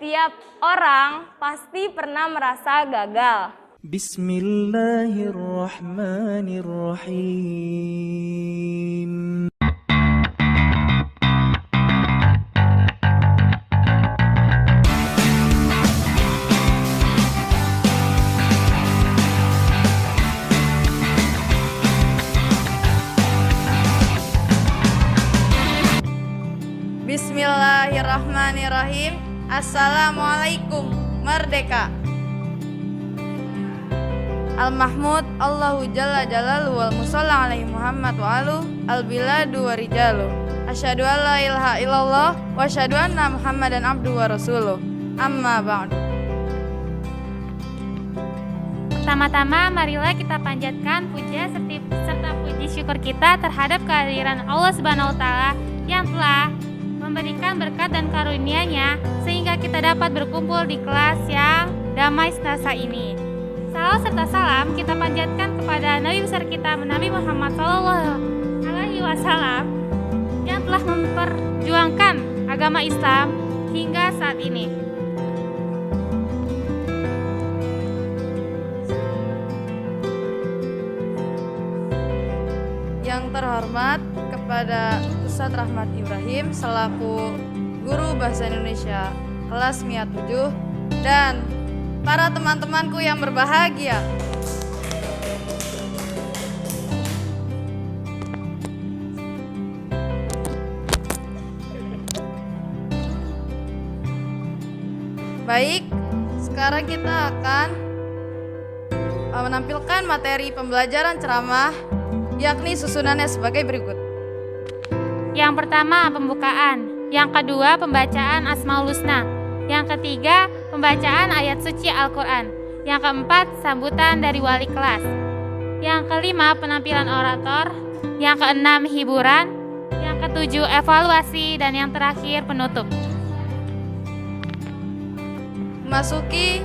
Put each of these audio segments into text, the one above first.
Setiap orang pasti pernah merasa gagal. Bismillahirrahmanirrahim. Bismillahirrahmanirrahim. Assalamualaikum, merdeka. Al-Mahmud Allahu Jalla Jalalu wal Musalla alaihi Muhammad wa alu al-biladu wa rijalu. Asyhadu an la ilaha illallah wa asyhadu anna Muhammadan abduhu wa rasuluh. Amma ba'du. Pertama-tama marilah kita panjatkan puja serta puji syukur kita terhadap kehadiran Allah Subhanahu wa taala yang telah memberikan berkat dan karunia-Nya sehingga kita dapat berkumpul di kelas yang damai sentosa ini. Salawat serta salam kita panjatkan kepada Nabi besar kita Nabi Muhammad SAW yang telah memperjuangkan agama Islam hingga saat ini. Yang terhormat kepada Ustadz Rahmat Ibrahim selaku Guru Bahasa Indonesia kelas MIA 7 dan para teman-temanku yang berbahagia. Baik, sekarang kita akan menampilkan materi pembelajaran ceramah, yakni susunannya sebagai berikut. Yang pertama pembukaan, yang kedua pembacaan Asmaul Husna, yang ketiga pembacaan ayat suci Al-Quran, yang keempat sambutan dari wali kelas, yang kelima penampilan orator, yang keenam hiburan, yang ketujuh evaluasi, dan yang terakhir penutup. Memasuki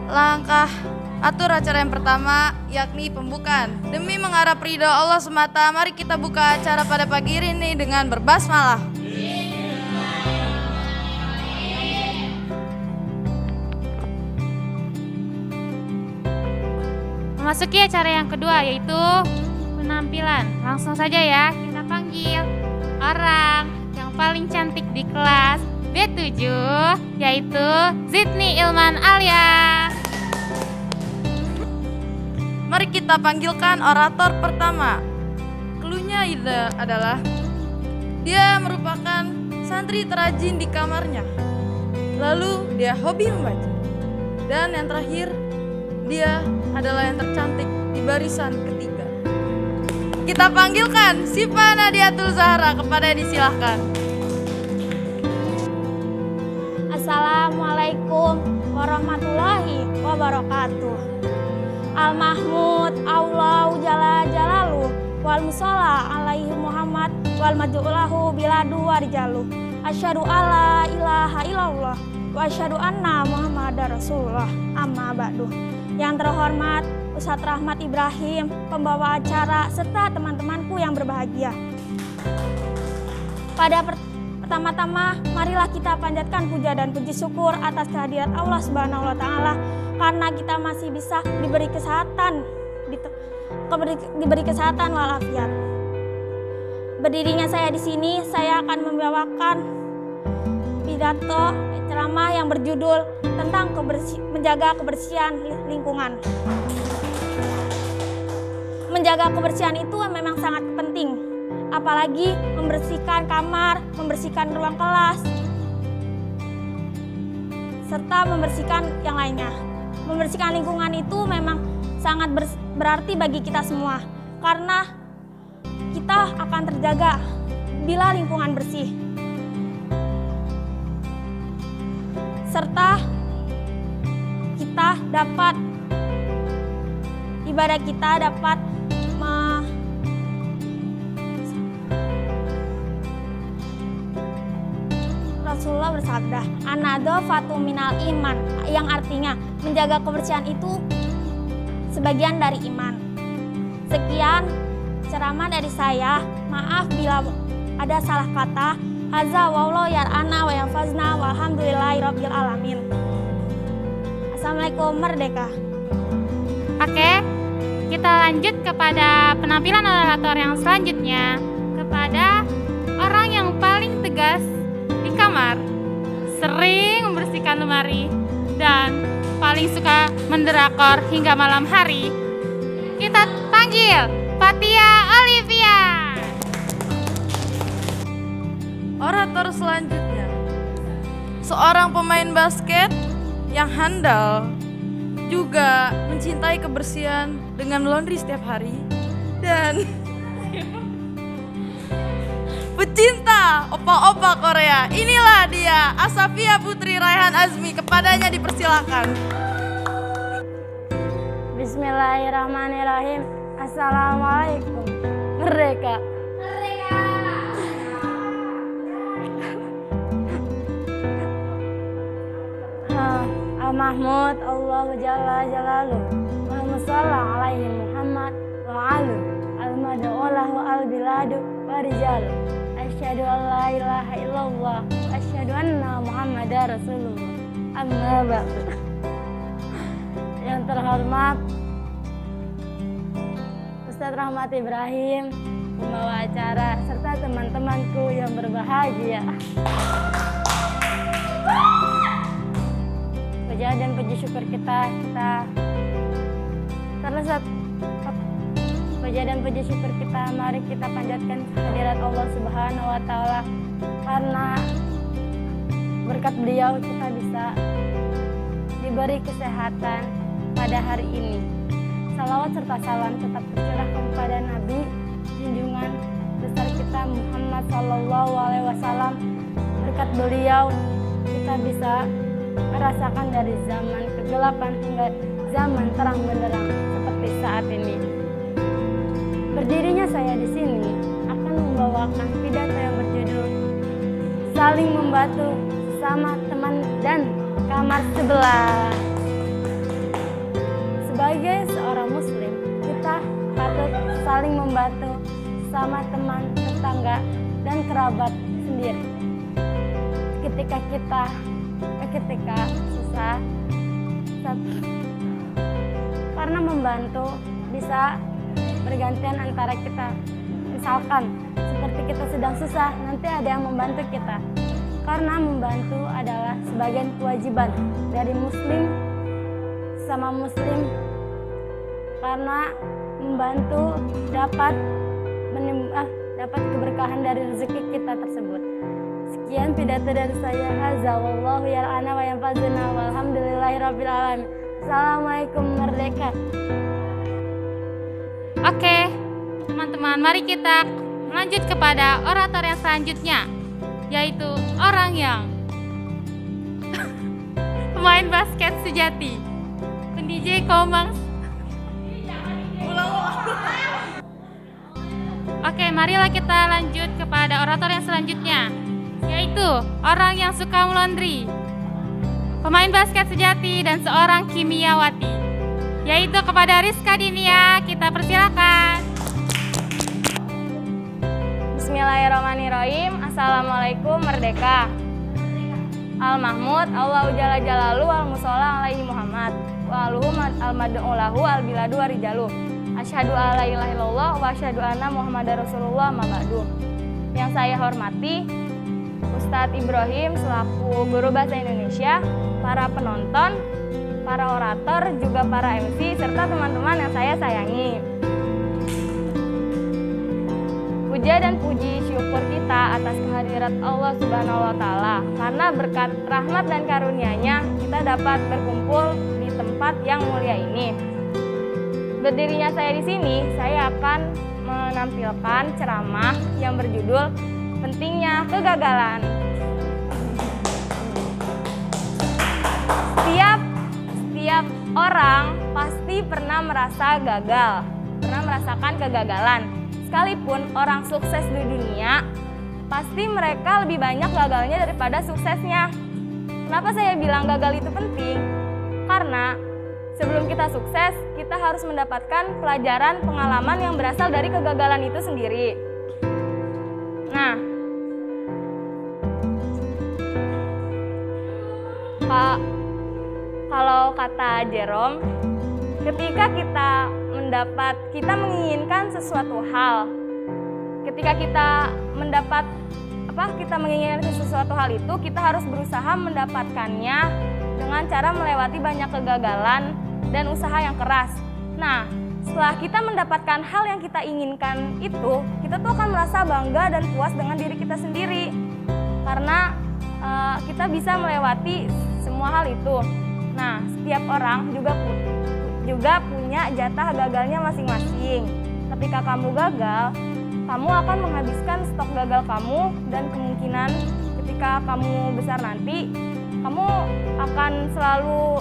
langkah atur acara yang pertama, yakni pembukaan. Demi mengharap ridho Allah semata, mari kita buka acara pada pagi ini dengan berbasmalah. Memasuki acara yang kedua yaitu penampilan. Langsung saja ya, kita panggil orang yang paling cantik di kelas B7 yaitu Zidni Ilman Alia. Mari kita panggilkan orator pertama. Cluenya adalah dia merupakan santri terajin di kamarnya. Lalu dia hobi membaca. Dan yang terakhir, dia adalah yang tercantik di barisan ketiga. Kita panggilkan Sifa Nadiatul Zahra, kepada disilahkan. Assalamualaikum warahmatullahi wabarakatuh. Al-Mahmud Allahu Jalla Jalalu wal Musalla alaihi Muhammad wal maj'ulahu biladu warijalu. Asyhadu alla ilaha illallah wa asyhadu anna Muhammadar Rasulullah. Amma ba'du. Yang terhormat Ustadz Rahmat Ibrahim, pembawa acara, serta teman-temanku yang berbahagia. Pada pertama-tama, marilah kita panjatkan puja dan puji syukur atas kehadirat Allah Subhanahu wa taala karena kita masih bisa diberi kesehatan walafiat. Berdirinya saya di sini, saya akan membawakan pidato ceramah yang berjudul tentang menjaga kebersihan lingkungan. Menjaga kebersihan itu memang sangat penting, apalagi membersihkan kamar, membersihkan ruang kelas, serta membersihkan yang lainnya. Membersihkan lingkungan itu memang sangat berarti bagi kita semua, karena kita akan terjaga bila lingkungan bersih. Serta kita dapat, ibadah kita dapat Rasulullah bersabda, an-nadhafatu minal iman, yang artinya menjaga kebersihan itu sebagian dari iman. Sekian ceramah dari saya. Maaf bila ada salah kata. Hadza wallahu yar'ana wa yanfazna walhamdulillahirabbil alamin. Assalamualaikum, merdeka. Oke, kita lanjut kepada penampilan orator yang selanjutnya, kepada orang yang paling tegas di kamar, sering membersihkan lemari, dan paling suka mendrakor hingga malam hari. Kita panggil Fatia Olivia. Orator selanjutnya, seorang pemain basket yang handal, juga mencintai kebersihan dengan laundry setiap hari, dan pecinta opa-opa Korea. Inilah dia, Asafia Putri Raihan Azmi. Kepadanya dipersilakan. Bismillahirrahmanirrahim. Assalamualaikum, merdeka. Al-Mahmud Allahu Jalla Jalaluh wa sallallahu alaihi Muhammad wa alu al-mad'ulahu al-biladu wa rijalu asyhadu an la ilaha illallah wa asyhadu anna Muhammadar Rasulullah. Amma ba'du. Yang terhormat Ustadz Rahmat Ibrahim, pembawa acara, serta teman-temanku yang berbahagia. Puja dan puji syukur kita terlesat. Puja dan puji syukur kita, mari kita panjatkan hadirat Allah Subhanahu wa Ta'ala, karena berkat beliau kita bisa diberi kesehatan pada hari ini. Salawat serta salam tetap tercurahkan kepada Nabi junjungan besar kita Muhammad Sallallahu Alaihi Wasallam. Berkat beliau kita bisa merasakan dari zaman kegelapan hingga zaman terang benderang seperti saat ini. Berdirinya saya di sini akan membawakan pidato yang berjudul Saling Membantu Sesama Teman dan Kamar Sebelah. Sebagai seorang muslim, kita patut saling membantu sama teman, tetangga, dan kerabat sendiri. Ketika susah, karena membantu bisa bergantian antara kita. Misalkan seperti kita sedang susah, nanti ada yang membantu kita. Karena membantu adalah sebagian kewajiban dari muslim sama muslim, karena membantu dapat keberkahan dari rezeki kita tersebut. Sekian pidato dari saya. Hadza wallahu yar'ana wa yanfazuna walhamdulillahirabbil alamin. Assalamualaikum, merdeka. Oke, teman-teman, mari kita lanjut kepada orator yang selanjutnya, yaitu orang yang pemain basket sejati, DJ Komang. Oke, marilah kita lanjut kepada orator yang selanjutnya, yaitu orang yang suka melondri, pemain basket sejati dan seorang kimiawati, yaitu kepada Rizka Dinia. Kita persilakan. Bismillahirrahmanirrahim. Assalamualaikum, merdeka. Al-Mahmud Allahu Jalla Jalaluh wal musalla alaihi Muhammad wa aluhu al-mad'ulahu al-biladu wa rijalu asyhadu an la ilaha illallah wa asyhadu anna Muhammadar Rasulullah ma ba'du. Yang saya hormati Ustadz Ibrahim selaku guru bahasa Indonesia, para penonton, para orator, juga para MC, serta teman-teman yang saya sayangi. Puja dan puji syukur kita atas kehadirat Allah Subhanahu wa Ta'ala, karena berkat rahmat dan karunia-Nya kita dapat berkumpul di tempat yang mulia ini. Berdirinya saya di sini, saya akan menampilkan ceramah yang berjudul Pentingnya Kegagalan. Setiap orang pasti pernah merasa gagal, pernah merasakan kegagalan. Sekalipun orang sukses di dunia, pasti mereka lebih banyak gagalnya daripada suksesnya. Kenapa saya bilang gagal itu penting? Karena sebelum kita sukses, kita harus mendapatkan pelajaran, pengalaman yang berasal dari kegagalan itu sendiri. Nah, Kalau kata Jerome, ketika kita menginginkan sesuatu hal, ketika kita menginginkan sesuatu hal itu, kita harus berusaha mendapatkannya dengan cara melewati banyak kegagalan dan usaha yang keras. Nah, setelah kita mendapatkan hal yang kita inginkan itu, kita tuh akan merasa bangga dan puas dengan diri kita sendiri. Karena kita bisa melewati semua hal itu. Nah, setiap orang juga punya jatah gagalnya masing-masing. Ketika kamu gagal, kamu akan menghabiskan stok gagal kamu, dan kemungkinan ketika kamu besar nanti, kamu akan selalu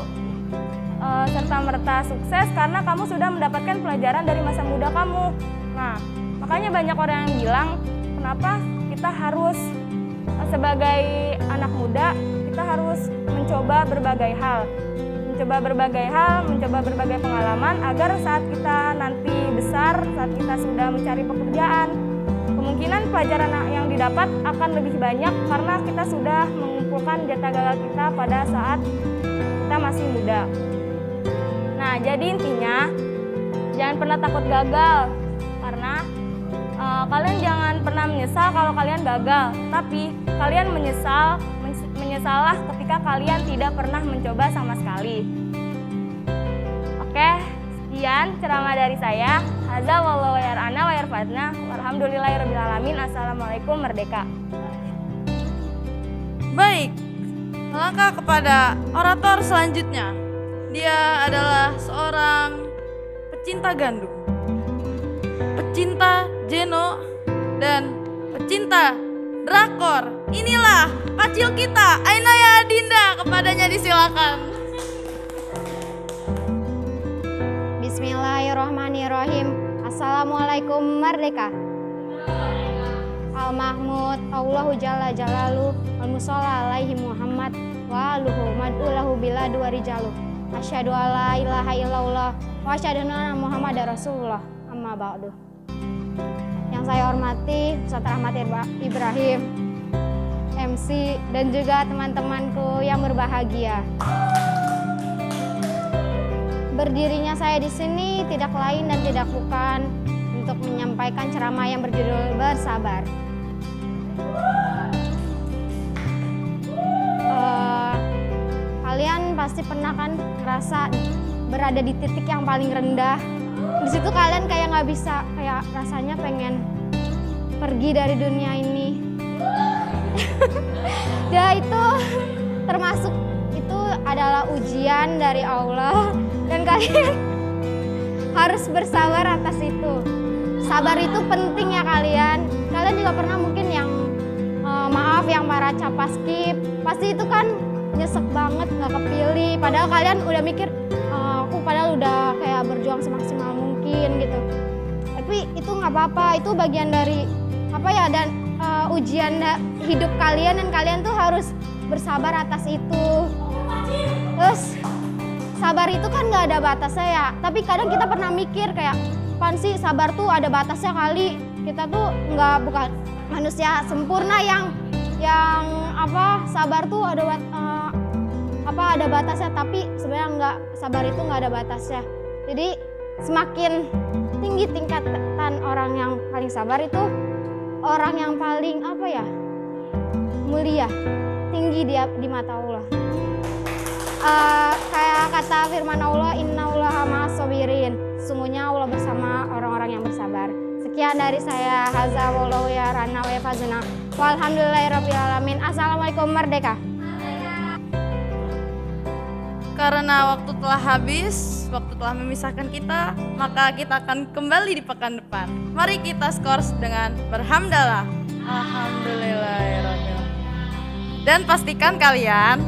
serta-merta sukses karena kamu sudah mendapatkan pelajaran dari masa muda kamu. Nah, makanya banyak orang yang bilang, kenapa kita harus sebagai anak muda, kita harus mencoba berbagai hal, mencoba berbagai pengalaman agar saat kita nanti besar, saat kita sudah mencari pekerjaan, kemungkinan pelajaran yang didapat akan lebih banyak karena kita sudah mengumpulkan jatah gagal kita pada saat kita masih muda. Nah, jadi intinya jangan pernah takut gagal, karena kalian jangan pernah menyesal kalau kalian gagal, tapi kalian menyesallah ketika kalian tidak pernah mencoba sama sekali. Oke, sekian ceramah dari saya. Hadza wallahu yar'ana wa yarfadna. Walhamdulillahirabbil alamin. Assalamualaikum, merdeka. Baik, melangkah kepada orator selanjutnya. Dia adalah seorang pecinta gandum, pecinta Jeno, dan pecinta drakor. Inilah kecil kita, Ainaya Dinda. Kepadanya disilakan. Bismillahirrahmanirrahim. Assalamualaikum, merdeka. Al-Mahmud Allahu Jalla Jalalu wal musalla alaihi Muhammad wa aluhu mad'ulahu bila dua rijalu. Asyhadu alla ilaha illallah wa asyhadu anna Muhammadar Rasulullah. Amma ba'du. Yang saya hormati Ustaz Rahmat Ibrahim, MC, dan juga teman-temanku yang berbahagia. Berdirinya saya di sini tidak lain dan tidak bukan untuk menyampaikan ceramah yang berjudul Bersabar. Kalian pasti pernah kan ngerasa berada di titik yang paling rendah. Di situ kalian kayak nggak bisa, kayak rasanya pengen pergi dari dunia ini. Ya itu termasuk, itu adalah ujian dari Allah, dan kalian harus bersabar atas itu. Sabar itu penting ya kalian. Kalian juga pernah mungkin yang yang para capaskip, pasti itu kan nyesek banget nggak kepilih. Padahal kalian udah mikir, aku padahal udah kayak berjuang semaksimal mungkin gitu. Tapi itu nggak apa-apa, itu bagian dari dan ujian hidup kalian, dan kalian tuh harus bersabar atas itu. Terus sabar itu kan nggak ada batasnya ya. Tapi kadang kita pernah mikir kayak, apaan sih sabar tuh ada batasnya kali. Kita tuh bukan manusia sempurna yang sabar tuh ada batasnya, tapi sebenarnya enggak, sabar itu nggak ada batasnya. Jadi semakin tinggi tingkatan orang yang paling sabar itu orang yang paling mulia, tinggi di mata Allah. Kayak kata firman Allah, innallaha ma'as sabirin, sesungguhnya Allah bersama orang-orang yang bersabar. Sekian dari saya, hadza wallahu yar'ana wa yarfadna. Walhamdulillahirabbil alamin. Assalamualaikum, merdeka. Karena waktu telah habis, waktu telah memisahkan kita, maka kita akan kembali di pekan depan. Mari kita skors dengan berhamdalah. Alhamdulillahirabbil alamin. Dan pastikan kalian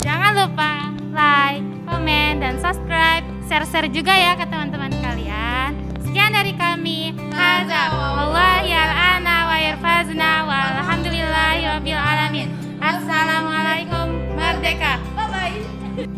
Jangan lupa like, komen, dan subscribe. Share-share juga ya ke teman-teman kalian. Sekian dari kami. Hadza